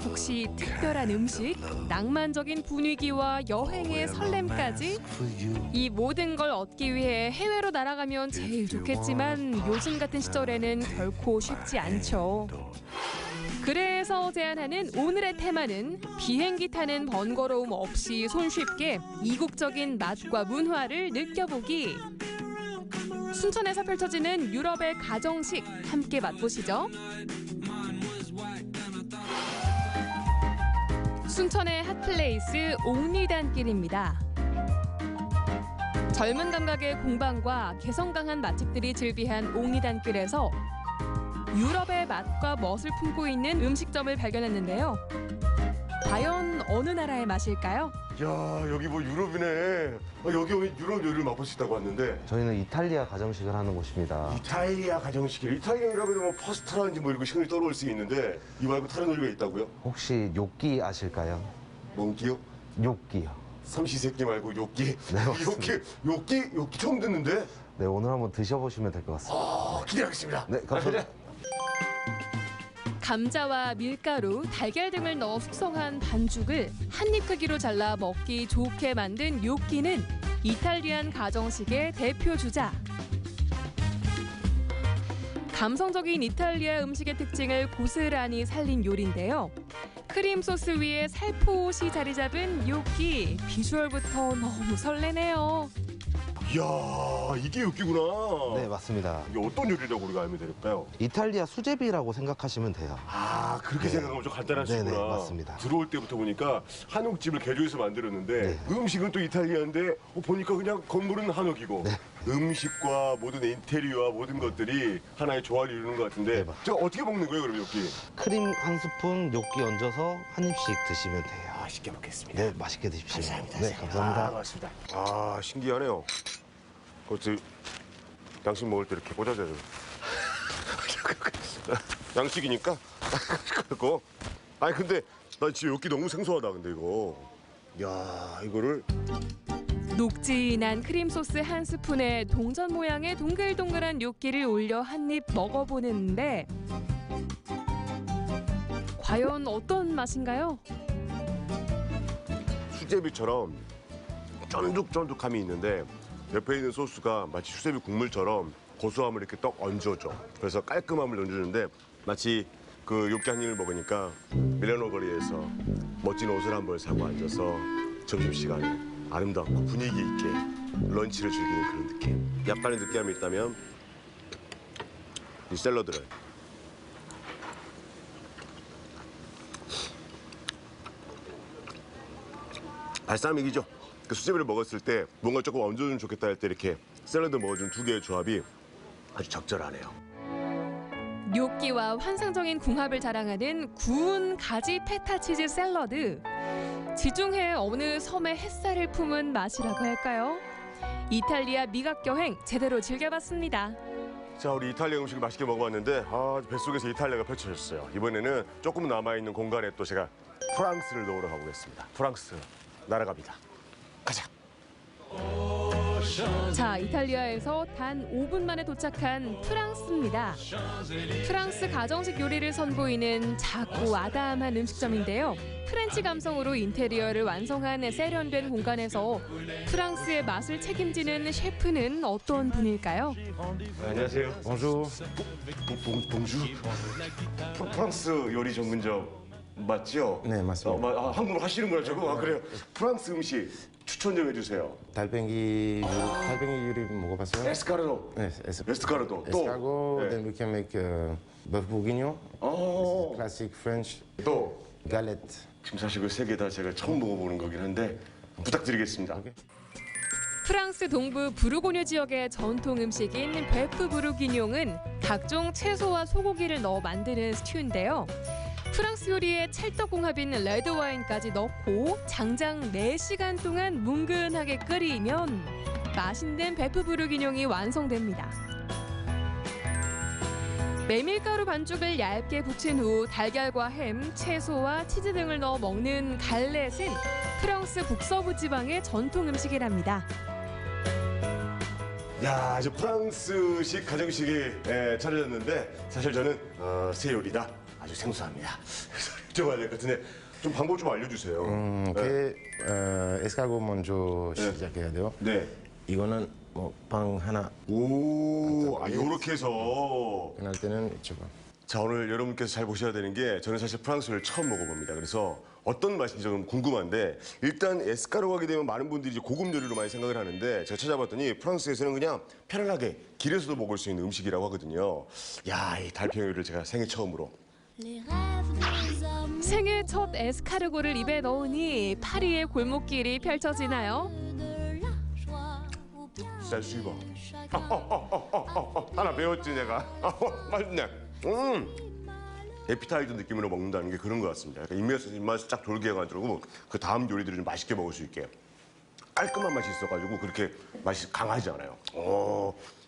혹시 특별한 음식, 낭만적인 분위기와 여행의 설렘까지? 이 모든 걸 얻기 위해 해외로 날아가면 제일 좋겠지만 요즘 같은 시절에는 결코 쉽지 않죠. 그래서 제안하는 오늘의 테마는 비행기 타는 번거로움 없이 손쉽게 이국적인 맛과 문화를 느껴보기. 순천에서 펼쳐지는 유럽의 가정식 함께 맛보시죠. 순천의 핫플레이스 옥리단길입니다. 젊은 감각의 공방과 개성 강한 맛집들이 즐비한 옥리단길에서 유럽의 맛과 멋을 품고 있는 음식점을 발견했는데요. 과연 어느 나라의 맛일까요? 야, 여기 뭐 유럽이네. 여기 오면 유럽 요리를 맛볼 수 있다고 왔는데. 저희는 이탈리아 가정식을 하는 곳입니다. 이탈리아 가정식. 이탈리아라고 하면 뭐 파스타라든지 뭐 이런 거 식감이 떠오를 수 있는데 이 말고 다른 요리가 있다고요? 혹시 요끼 아실까요? 뭔기요? 요끼요. 삼시세끼 말고 요끼. 네, 맞습니다. 요끼 처음 듣는데. 네, 오늘 한번 드셔보시면 될 것 같습니다. 기대하겠습니다. 네, 감사합니다. 감자와 밀가루, 달걀 등을 넣어 숙성한 반죽을 한입 크기로 잘라 먹기 좋게 만든 요끼는 이탈리안 가정식의 대표 주자. 감성적인 이탈리아 음식의 특징을 고스란히 살린 요리인데요. 크림 소스 위에 살포시 자리 잡은 요끼, 비주얼부터 너무 설레네요. 이야, 이게 요끼구나. 네, 맞습니다. 이게 어떤 요리라고 우리가 알면 될까요? 이탈리아 수제비라고 생각하시면 돼요. 아, 그렇게 생각하면 좀 간단하시구나. 네네, 맞습니다. 들어올 때부터 보니까 한옥집을 개조해서 만들었는데 음식은 또 이탈리아인데 보니까 그냥 건물은 한옥이고 음식과 모든 인테리어와 모든 것들이 하나의 조화를 이루는 것 같은데 제가 어떻게 먹는 거예요, 그럼 요끼? 크림 한 스푼, 요끼 얹어서 한 입씩 드시면 돼요. 맛있게 먹겠습니다. 네, 맛있게 드십시오. 감사합니다. 네, 감사합니다. 고맙습니다. 아, 신기하네요. 그렇지. 양식 먹을 때 이렇게 꽂아줘야 돼요. 양식이니까. 그리고 아니 근데 나 진짜 요끼 너무 생소하다 근데 이거. 야, 이거를 녹진한 크림 소스 한 스푼에 동전 모양의 동글동글한 요끼를 올려 한 입 먹어보는데 과연 어떤 맛인가요? 수제비처럼 쫀득쫀득함이 있는데 옆에 있는 소스가 마치 수제비 국물처럼 고소함을 이렇게 떡 얹어줘. 그래서 깔끔함을 얹어주는데 마치 그 요끼 한 입을 먹으니까 밀라노 거리에서 멋진 옷을 한 벌 사고 앉아서 점심시간에 아름답고 분위기 있게 런치를 즐기는 그런 느낌. 약간의 느끼함이 있다면 이 샐러드를 발사믹이죠. 그 수제비를 먹었을 때 뭔가 조금 얹어주면 좋겠다 할 때 이렇게 샐러드 먹어준 두 개의 조합이 아주 적절하네요. 요끼와 환상적인 궁합을 자랑하는 구운 가지 페타 치즈 샐러드. 지중해 어느 섬의 햇살을 품은 맛이라고 할까요? 이탈리아 미각 여행 제대로 즐겨봤습니다. 자, 우리 이탈리아 음식을 맛있게 먹어봤는데 뱃속에서 이탈리아가 펼쳐졌어요. 이번에는 조금 남아있는 공간에 또 제가 프랑스를 넣으러 가보겠습니다. 프랑스 날아갑니다. 가자. 자, 이탈리아에서 단 5분 만에 도착한 프랑스입니다. 프랑스 가정식 요리를 선보이는 작고 아담한 음식점인데요. 프렌치 감성으로 인테리어를 완성한 세련된 공간에서 프랑스의 맛을 책임지는 셰프는 어떤 분일까요? 안녕하세요. Bonjour. 봉주. 프랑스 요리 전문점 맞죠? 네, 맞습니다. 한국어 하시는구나, 저거. 아, 그래요. 프랑스 음식 추천 좀 해주세요. 달팽이 요리 먹어봤어요? 에스카르도. 네, 에스카르도. 또. Escargot, then we can make bœuf bourguignon. Classic French. 또. Galette. 지금 사실 그 세 개 다 제가 처음 먹어보는 거긴 한데 부탁드리겠습니다. 프랑스 동부 부르고뉴 지역의 전통 음식인 베프 부르기뇽은 각종 채소와 소고기를 넣어 만드는 스튜인데요. 프랑스 요리에 찰떡궁합인 레드 와인까지 넣고 장장 4시간 동안 뭉근하게 끓이면 맛있는 베프 부르기뇽이 완성됩니다. 메밀가루 반죽을 얇게 붙인 후 달걀과 햄, 채소와 치즈 등을 넣어 먹는 갈렛은 프랑스 북서부 지방의 전통 음식이랍니다. 야, 이제 프랑스식 가정식이 차려졌는데 사실 저는 새 요리다 아주 생소합니다. 그래서 여쭤봐야 될 것 같은데 좀 방법 좀 알려주세요. 에스카고 먼저 시작해야 돼요. 네. 이거는 뭐 빵 하나. 오, 요렇게 해서. 끝날 때는 있죠. 자, 오늘 여러분께서 잘 보셔야 되는 게 저는 사실 프랑스를 처음 먹어봅니다. 그래서 어떤 맛인지 좀 궁금한데 일단 에스카르고 하게 되면 많은 분들이 이제 고급 요리로 많이 생각을 하는데 제가 찾아봤더니 프랑스에서는 그냥 편안하게 길에서도 먹을 수 있는 음식이라고 하거든요. 야, 이 달팽이 요리를 제가 생애 처음으로. 생애 첫 에스카르고를 입에 넣으니 파리의 골목길이 펼쳐지나요? 쌀수이버. 하나 배웠지 내가. 맛있네. 에피타이저 느낌으로 먹는다는 게 그런 것 같습니다. 약간 입맛을 쫙 돌게 해가지고 그 다음 요리들을 좀 맛있게 먹을 수 있게 깔끔한 맛이 있어가지고 그렇게 맛이 강하지 않아요.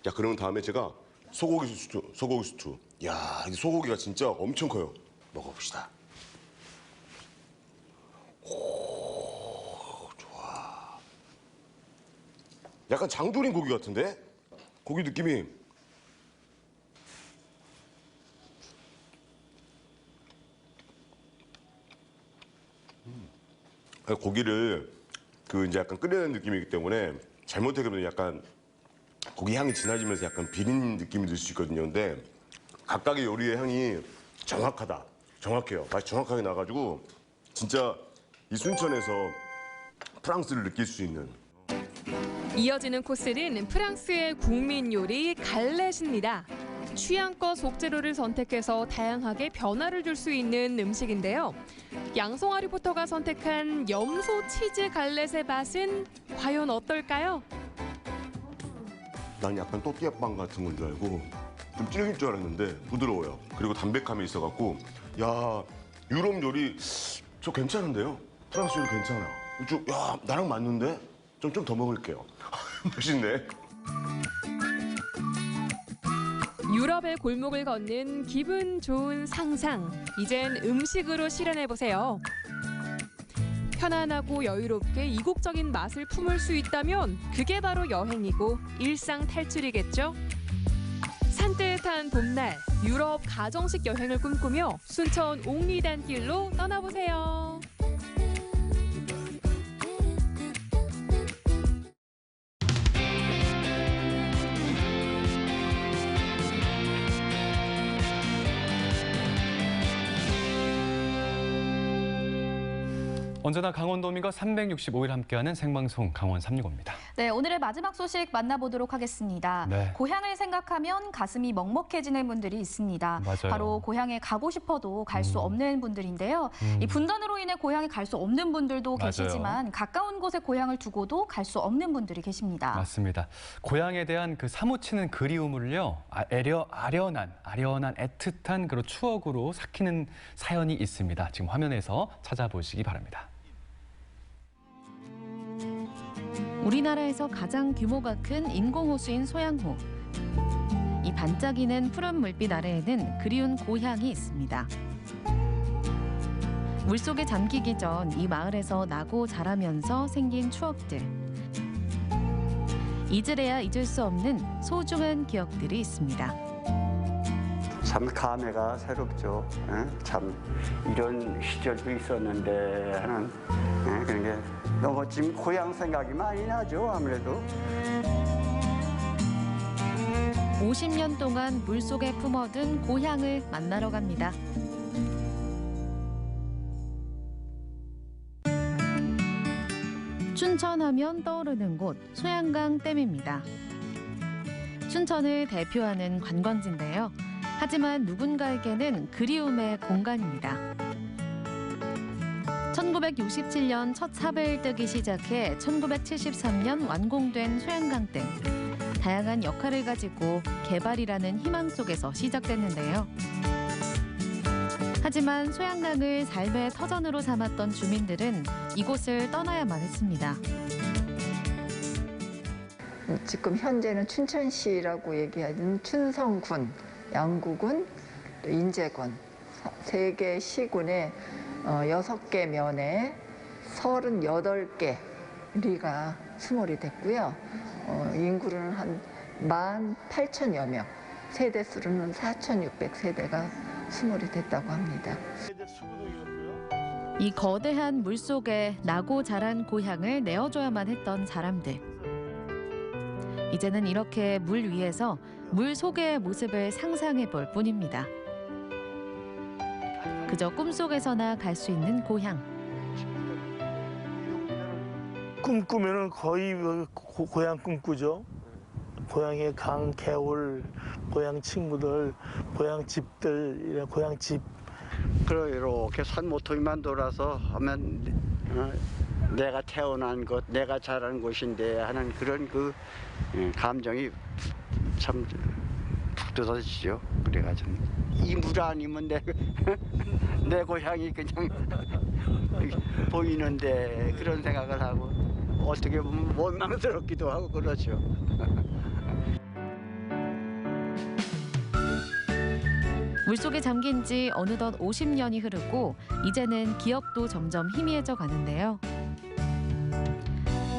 야, 그러면 다음에 제가 소고기 스튜. 야, 이 소고기가 진짜 엄청 커요. 먹어봅시다. 오, 좋아. 약간 장조림 고기 같은데? 고기 느낌이. 고기를 그 이제 약간 끓여낸 느낌이기 때문에 잘못하게 되면 약간 고기 향이 진해지면서 약간 비린 느낌이 들 수 있거든요. 근데 각각의 요리의 향이 정확해요. 맛이 정확하게 나가지고 진짜 이 순천에서 프랑스를 느낄 수 있는. 이어지는 코스는 프랑스의 국민 요리 갈렛입니다. 취향껏 속재료를 선택해서 다양하게 변화를 줄 수 있는 음식인데요. 양송아 리포터가 선택한 염소 치즈 갈렛의 맛은 과연 어떨까요? 난 약간 또띠아빵 같은 건 줄 알고 좀 질길 줄 알았는데 부드러워요. 그리고 담백함이 있어갖고 야 유럽 요리 저 괜찮은데요? 프랑스 요리 괜찮아. 야 나랑 맞는데? 좀 더 먹을게요. 맛있네. 유럽의 골목을 걷는 기분 좋은 상상. 이젠 음식으로 실현해보세요. 편안하고 여유롭게 이국적인 맛을 품을 수 있다면 그게 바로 여행이고 일상 탈출이겠죠? 산뜻한 봄날, 유럽 가정식 여행을 꿈꾸며 순천 옥리단길로 떠나보세요. 언제나 강원도민과 365일 함께하는 생방송 강원 365입니다. 네, 오늘의 마지막 소식 만나보도록 하겠습니다. 네. 고향을 생각하면 가슴이 먹먹해지는 분들이 있습니다. 맞아요. 바로 고향에 가고 싶어도 갈 수 없는 분들인데요. 이 분단으로 인해 고향에 갈 수 없는 분들도 맞아요. 계시지만 가까운 곳에 고향을 두고도 갈 수 없는 분들이 계십니다. 맞습니다. 고향에 대한 그 사무치는 그리움을요, 아련한 애틋한 그런 추억으로 삭히는 사연이 있습니다. 지금 화면에서 찾아보시기 바랍니다. 우리나라에서 가장 규모가 큰 인공호수인 소양호. 이 반짝이는 푸른 물빛 아래에는 그리운 고향이 있습니다. 물속에 잠기기 전 이 마을에서 나고 자라면서 생긴 추억들. 잊으래야 잊을 수 없는 소중한 기억들이 있습니다. 참 감회가 새롭죠. 참 이런 시절도 있었는데 하는 그런 게 너무 지금 고향 생각이 많이 나죠. 아무래도. 50년 동안 물속에 품어둔 고향을 만나러 갑니다. 춘천하면 떠오르는 곳 소양강 댐입니다. 춘천을 대표하는 관광지인데요. 하지만 누군가에게는 그리움의 공간입니다. 1967년 첫 삽을 뜨기 시작해 1973년 완공된 소양강댐. 다양한 역할을 가지고 개발이라는 희망 속에서 시작됐는데요. 하지만 소양강을 삶의 터전으로 삼았던 주민들은 이곳을 떠나야만 했습니다. 지금 현재는 춘천시라고 얘기하는 춘성군, 양구군, 또 인제군, 3개 시군에 6개 면에 38개 리가 수몰이 됐고요. 인구는 한 18,000여 명, 세대 수로는 4,600세대가 수몰이 됐다고 합니다. 이 거대한 물속에 나고 자란 고향을 내어줘야만 했던 사람들. 이제는 이렇게 물 위에서 물 속의 모습을 상상해 볼 뿐입니다. 그저 꿈속에서나 갈 수 있는 고향. 꿈꾸면은 거의 고향 꿈꾸죠. 고향의 강, 개울, 고향 친구들, 고향 집들, 이런 고향 집. 이렇게 산 모퉁이만 돌아서 하면 내가 태어난 곳, 내가 자란 곳인데 하는 그런 그 감정이 참 푹 뜯어지죠. 그래가지고 이 물 아니면 내 고향이 그냥 보이는데 그런 생각을 하고 어떻게 보면 원망스럽기도 하고 그렇죠. 물속에 잠긴 지 어느덧 50년이 흐르고 이제는 기억도 점점 희미해져 가는데요.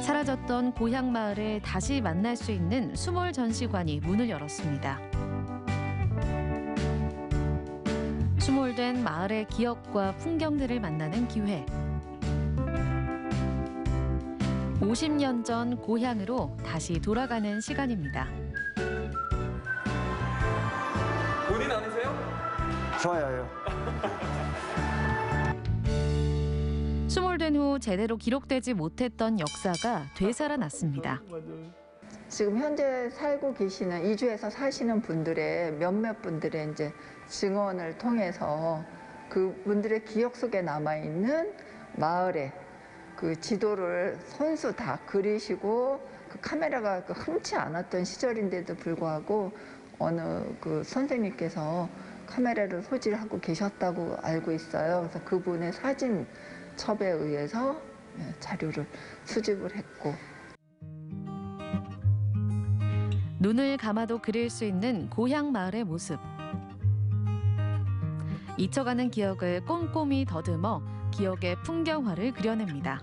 사라졌던 고향 마을을 다시 만날 수 있는 수몰 전시관이 문을 열었습니다. 수몰된 마을의 기억과 풍경들을 만나는 기회. 50년 전 고향으로 다시 돌아가는 시간입니다. 본인 아니세요? 좋아요. 수몰된 후 제대로 기록되지 못했던 역사가 되살아났습니다. 지금 현재 살고 계시는 이주해서 사시는 분들의 몇몇 분들의 이제 증언을 통해서 그분들의 기억 속에 남아 있는 마을의 그 지도를 손수 다 그리시고 그 카메라가 흔치 않았던 시절인데도 불구하고 어느 그 선생님께서 카메라를 소지하고 계셨다고 알고 있어요. 그래서 그분의 사진 첩에 의해서 자료를 수집을 했고. 눈을 감아도 그릴 수 있는 고향 마을의 모습. 잊혀가는 기억을 꼼꼼히 더듬어 기억의 풍경화를 그려냅니다.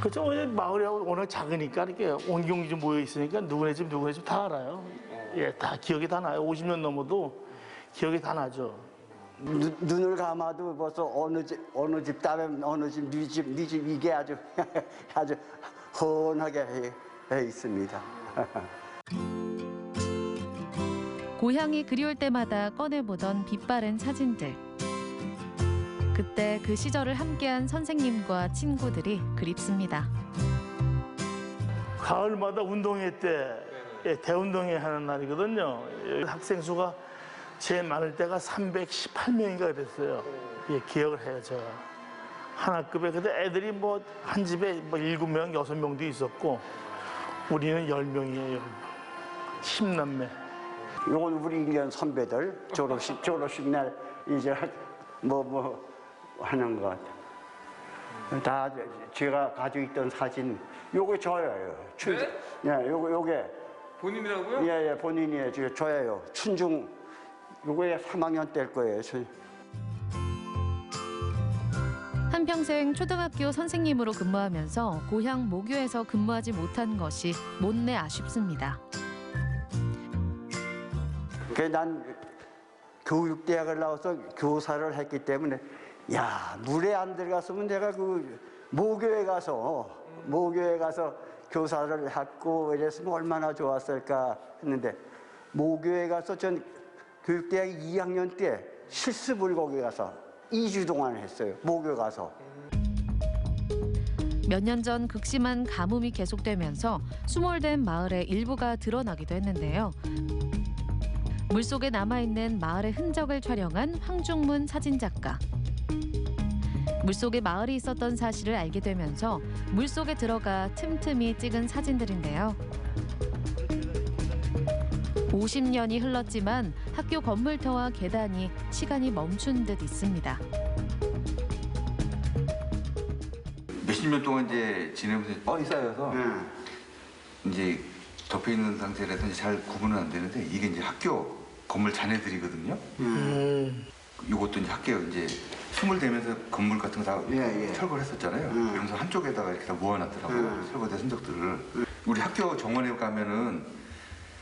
그렇죠. 마을이 워낙 작으니까 이렇게 옹기종기 좀 모여 있으니까 누구네 집 다 알아요. 예, 다 기억이 다 나요. 50년 넘어도 기억이 다 나죠. 눈을 감아도 벌써 어느 집 딸은 어느 집, 네 집 이게 아주 훤하게 해 있습니다. 고향이 그리울 때마다 꺼내보던 빛바랜 사진들. 그때 그 시절을 함께한 선생님과 친구들이 그립습니다. 가을마다 운동회 때 대운동회 하는 날이거든요. 학생 수가 제일 많을 때가 318명인가 그랬어요. 예, 기억을 해요, 제가. 한 학급에. 근데 애들이 뭐 한 집에 뭐 7명, 6명도 있었고 우리는 10명이에요, 10명. 10남매. 이건 우리 1년 선배들 졸업식 날 이제 뭐 하는 것 같아요. 다 제가 가지고 있던 사진, 요게 저예요. 네? 예, 요게 본인이라고요? 예, 본인이에요. 저예요. 춘중 요게 3학년 때일 거예요. 한평생 초등학교 선생님으로 근무하면서 고향 모교에서 근무하지 못한 것이 못내 아쉽습니다. 난 교육대학을 나와서 교사를 했기 때문에 물에 안 들어갔으면 내가 그 모교에 가서 교사를 했고 이랬으면 얼마나 좋았을까 했는데 모교에 가서 전 교육대학 2학년 때 실습을 거기 가서 2주 동안 했어요. 모교 가서. 몇 년 전 극심한 가뭄이 계속되면서 수몰된 마을의 일부가 드러나기도 했는데요. 물속에 남아있는 마을의 흔적을 촬영한 황중문 사진작가. 물속에 마을이 있었던 사실을 알게 되면서 물속에 들어가 틈틈이 찍은 사진들인데요. 50년이 흘렀지만 학교 건물터와 계단이 시간이 멈춘 듯 있습니다. 몇십 년 동안 이제 지내면서 뻘이 쌓여서 이제 덮여 있는 상태라서 이제 잘 구분은 안 되는데 이게 이제 학교 건물 잔해들이거든요. 이것도 이제 학교 이제 수몰되면서 건물 같은 거 다 철거를 했었잖아요. 그러면서 한쪽에다가 이렇게 다 모아놨더라고요. 철거된 흔적들을. 우리 학교 정원에 가면은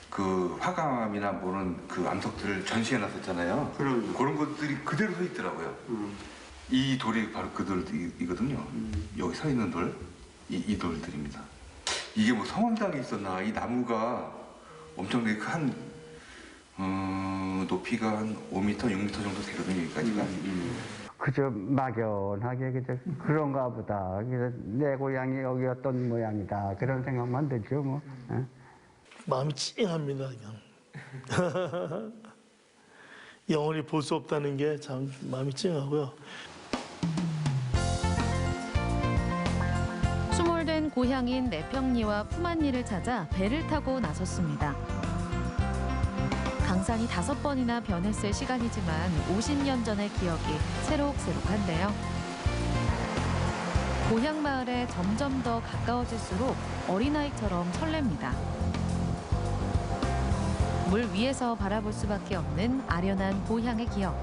그 화감이나 뭐는 그 암석들을 전시해놨었잖아요. 그런 것들이 그대로 서 있더라고요. 이 돌이 바로 그 돌이거든요. 여기 서 있는 돌, 이 돌들입니다. 이게 뭐 성황당에 있었나? 이 나무가 엄청나게 큰 높이가 한 5m, 6m 정도 되거든요, 여기까지가. 그저 막연하게 그런가 보다. 내 고향이 여기였던 모양이다. 그런 생각만 들죠, 뭐. 마음이 찡합니다, 그냥. 영원히 볼 수 없다는 게 참 마음이 찡하고요. 수몰된 고향인 내평리와 품안리를 찾아 배를 타고 나섰습니다. 강산이 5번이나 변했을 시간이지만 50년 전의 기억이 새록새록한데요. 고향 마을에 점점 더 가까워질수록 어린아이처럼 설렙니다. 물 위에서 바라볼 수밖에 없는 아련한 고향의 기억.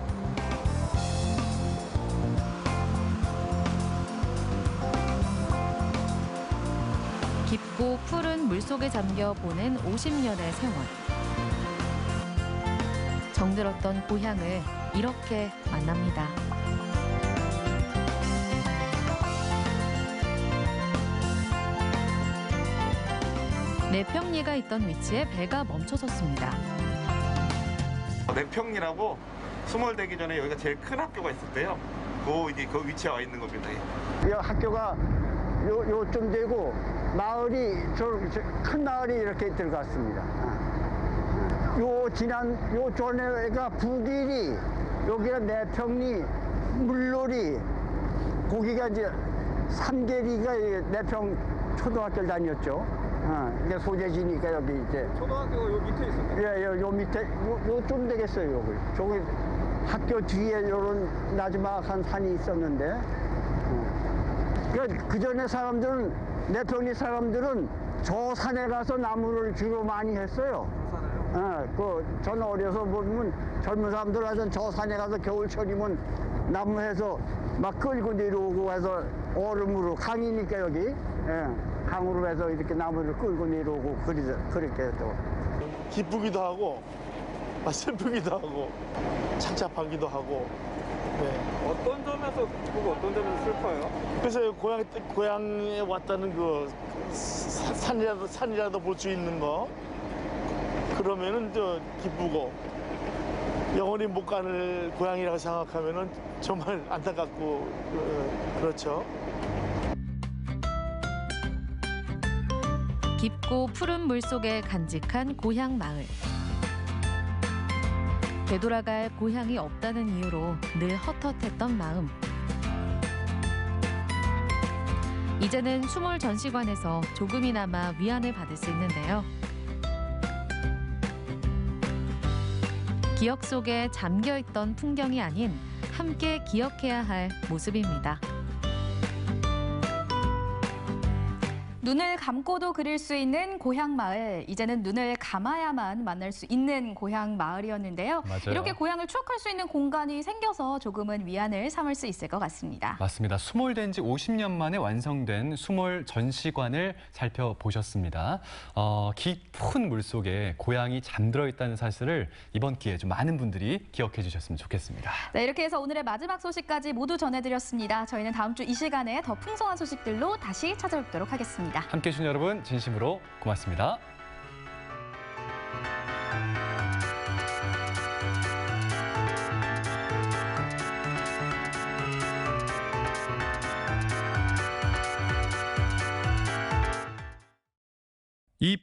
깊고 푸른 물속에 잠겨 보낸 50년의 세월. 정들었던 고향을 이렇게 만납니다. 내평리가 있던 위치에 배가 멈춰섰습니다. 내평리라고 수몰되기 전에 여기가 제일 큰 학교가 있었대요. 그 위치에 와 있는 겁니다. 이 학교가 요쯤 되고 마을이 큰 마을이 이렇게 들어갔습니다. 요 전에가 북일이, 여기가 내평리, 물놀이, 거기가 이제 삼계리가 내평 초등학교를 다녔죠. 이게 소재지니까 여기 이제. 초등학교가 요 밑에 있었나요? 예, 요 밑에 요좀 되겠어요. 여기. 저기 학교 뒤에 요런 나지막한 산이 있었는데. 그 전에 사람들은, 내평리 사람들은 저 산에 가서 나무를 주로 많이 했어요. 저는 어려서 보면 젊은 사람들 하여튼 저 산에 가서 겨울철이면 나무에서 막 끌고 내려오고 해서 얼음으로, 강이니까 여기, 강으로 해서 이렇게 나무를 끌고 내려오고 그렇게 해서. 기쁘기도 하고, 슬프기도 하고, 착잡하기도 하고. 네. 어떤 점에서 기쁘고 어떤 점에서 슬퍼요? 그래서 고향에 왔다는 그 산이라도 볼 수 있는 거, 그러면은 기쁘고, 영원히 못 가는 고향이라고 생각하면은 정말 안타깝고, 그렇죠. 깊고 푸른 물속에 간직한 고향 마을. 되돌아갈 고향이 없다는 이유로 늘 헛헛했던 마음. 이제는 수몰 전시관에서 조금이나마 위안을 받을 수 있는데요. 기억 속에 잠겨있던 풍경이 아닌 함께 기억해야 할 모습입니다. 눈을 감고도 그릴 수 있는 고향 마을, 이제는 눈을 감아야만 만날 수 있는 고향 마을이었는데요. 맞아요. 이렇게 고향을 추억할 수 있는 공간이 생겨서 조금은 위안을 삼을 수 있을 것 같습니다. 맞습니다. 수몰된 지 50년 만에 완성된 수몰 전시관을 살펴보셨습니다. 깊은 물속에 고향이 잠들어 있다는 사실을 이번 기회에 좀 많은 분들이 기억해 주셨으면 좋겠습니다. 네, 이렇게 해서 오늘의 마지막 소식까지 모두 전해드렸습니다. 저희는 다음 주 이 시간에 더 풍성한 소식들로 다시 찾아뵙도록 하겠습니다. 함께해 주신 여러분 진심으로 고맙습니다. 이